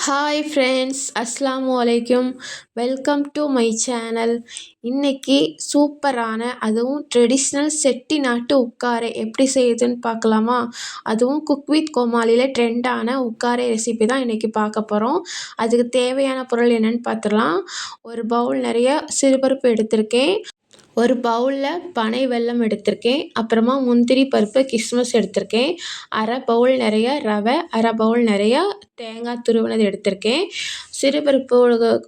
Hi friends, அஸ்ஸலாமு அலைக்கும். Welcome to my channel. இன்னைக்கு சூப்பரான அதுவும் ட்ரெடிஷ்னல் செட்டிநாட்டு உட்காரை எப்படி செய்யுதுன்னு பார்க்கலாமா? அதுவும் குக் வித் கோமாளியில் ட்ரெண்டான உட்காரை ரெசிபி தான் இன்றைக்கி பார்க்க போகிறோம். அதுக்கு தேவையான பொருள் என்னென்னு பார்த்துடலாம். ஒரு பவுல் நிறைய சிறுபருப்பு எடுத்திருக்கேன். ஒரு பவுலில் பனை வெல்லம் எடுத்திருக்கேன். அப்புறமா முந்திரி பருப்பு கிஸ்மிஸ் எடுத்திருக்கேன். அரை பவுல் நிறைய ரவை, அரை பவுல் நிறையா தேங்காய் துருவினது எடுத்திருக்கேன். சிறுபருப்பு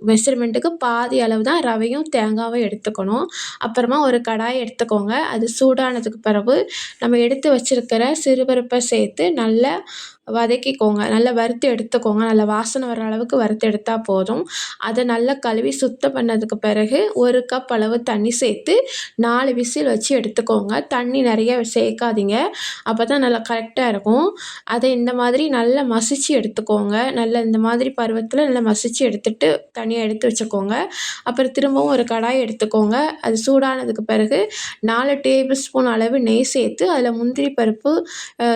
மெஷர்மெண்ட்டுக்கு பாதி அளவு தான் ரவையும் தேங்காயும் எடுத்துக்கணும். அப்புறமா ஒரு கடாய் எடுத்துக்கோங்க. அது சூடானதுக்கு பிறகு நம்ம எடுத்து வச்சுருக்கிற சிறுபருப்பை சேர்த்து நல்லா வதக்கிக்கோங்க. நல்லா வறுத்து எடுத்துக்கோங்க. நல்லா வாசனை வர அளவுக்கு வறுத்து எடுத்தால் போதும். அதை நல்லா கழுவி சுத்தம் பண்ணதுக்கு பிறகு 1 கப் அளவு தண்ணி சேர்த்து 4 விசில் வச்சு எடுத்துக்கோங்க. தண்ணி நிறைய சேர்க்காதீங்க, அப்போ தான் நல்லா கரெக்டாக இருக்கும். அதை இந்த மாதிரி நல்லா மசிச்சு எடுத்துக்கோங்க. நல்லா இந்த மாதிரி பருவத்தில் நல்லா மசிச்சு எடுத்துட்டு தனியாக எடுத்து வச்சுக்கோங்க. அப்புறம் திரும்பவும் ஒரு கடாய் எடுத்துக்கோங்க. அது சூடானதுக்கு பிறகு 4 டேபிள் ஸ்பூன் அளவு நெய் சேர்த்து அதில் முந்திரி பருப்பு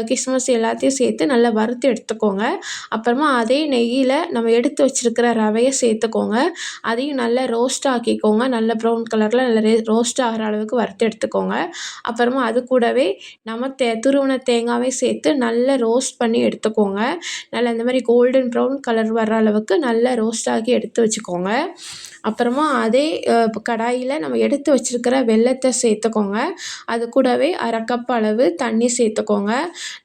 கிஸ்மிஸ் எல்லாத்தையும் சேர்த்து நல்லா வறுத்து எடுத்துக்கோங்க. அப்புறமா அதே நெய்யில் நம்ம எடுத்து வச்சுருக்கிற ரவையை சேர்த்துக்கோங்க. அதையும் நல்லா ரோஸ்ட் ஆக்கிக்கோங்க. நல்ல ப்ரௌன் கலரில் நல்லா ரோஸ்ட் ஆகிற அளவுக்கு வறுத்து எடுத்துக்கோங்க. அப்புறமா அது கூடவே நம்ம துருவின தேங்காயை சேர்த்து நல்லா ரோஸ்ட் பண்ணி எடுத்துக்கோங்க. நல்லா இந்த மாதிரி கோல்டன் ப்ரௌன் கலர் வர்ற அளவுக்கு நல்லா ரோஸ்ட் ஆக்கி எடுத்து வச்சுக்கோங்க. அப்புறமா அதே கடாயில் நம்ம எடுத்து வச்சுருக்கிற வெல்லத்தை சேர்த்துக்கோங்க. அது கூடவே அரை கப் அளவு தண்ணி சேர்த்துக்கோங்க.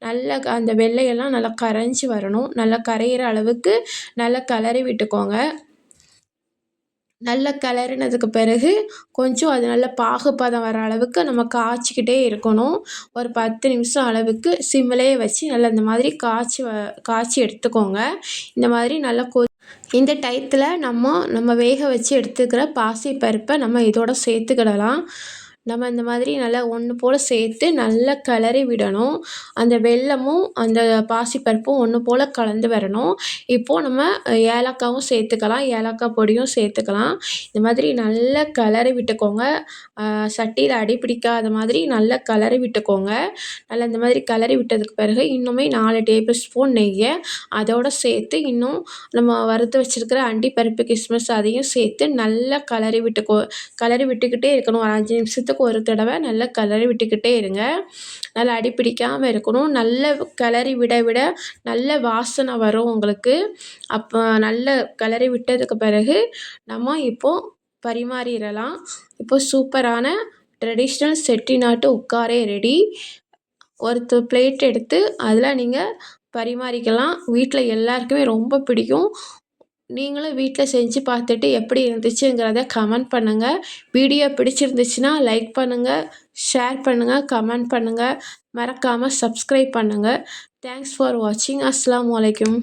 நல்லா அந்த வெள்ளையெல்லாம் நல்லா கரைஞ்சி வரணும். நல்லா கரையிற அளவுக்கு நல்லா கிளறி விட்டுக்கோங்க. நல்லா கிளறினதுக்கு பிறகு கொஞ்சம் அது நல்லா பாகுப்பதம் வர அளவுக்கு நம்ம காய்ச்சிக்கிட்டே இருக்கணும். ஒரு 10 நிமிஷம் அளவுக்கு சிம்மிலேயே வச்சு நல்லா இந்த மாதிரி காய்ச்சி எடுத்துக்கோங்க. இந்த மாதிரி நல்லா இந்த டயத்தில் நம்ம வேக வச்சு எடுத்துக்கிற பாசிப்பருப்பை நம்ம இதோட சேர்த்துக்கிடலாம். நம்ம இந்த மாதிரி நல்லா ஒன்று போல் சேர்த்து நல்லா கிளறி விடணும். அந்த வெல்லமும் அந்த பாசிப்பருப்பும் ஒன்று போல் கலந்து வரணும். இப்போது நம்ம ஏலக்காவும் சேர்த்துக்கலாம், ஏலக்காய் பொடியும் சேர்த்துக்கலாம். இந்த மாதிரி நல்லா கிளறி விட்டுக்கோங்க. சட்டியில் அடி பிடிக்காத மாதிரி நல்லா கிளறி விட்டுக்கோங்க. நல்லா இந்த மாதிரி கிளறி விட்டதுக்கு பிறகு இன்னுமே 4 டேபிள் ஸ்பூன் நெய்யை அதோடு சேர்த்து இன்னும் நம்ம வறுத்து வச்சுருக்கிற அண்டிப்பருப்பு கிஸ்மிஸ் அதையும் சேர்த்து நல்லா கிளறி விட்டுக்கிட்டே இருக்கணும். ஒரு 5 நிமிஷத்துக்கு ஒரு தடவை நல்லா கிளறி விட்டுக்கிட்டே இருங்க. நல்லா அடி பிடிக்காமல் இருக்கணும். நல்ல கிளறி விட நல்ல வாசனை வரும் உங்களுக்கு. அப்போ நல்ல கிளறி விட்டதுக்கு பிறகு நம்ம இப்போது பரிமாறிடலாம். இப்போது சூப்பரான ட்ரெடிஷ்னல் செட்டிநாட்டு உட்காரே ரெடி. ஒரு பிளேட் எடுத்து அதில் நீங்கள் பரிமாறிக்கலாம். வீட்டில் எல்லாருக்குமே ரொம்ப பிடிக்கும். நீங்களும் வீட்டில் செஞ்சு பார்த்துட்டு எப்படி இருந்துச்சுங்கிறத கமெண்ட் பண்ணுங்கள். வீடியோ பிடிச்சிருந்துச்சுன்னா லைக் பண்ணுங்கள், ஷேர் பண்ணுங்கள், கமெண்ட் பண்ணுங்கள். மறக்காமல் சப்ஸ்கிரைப் பண்ணுங்கள். தேங்க்ஸ் ஃபார் வாட்சிங். அஸ்ஸலாமு அலைக்கும்.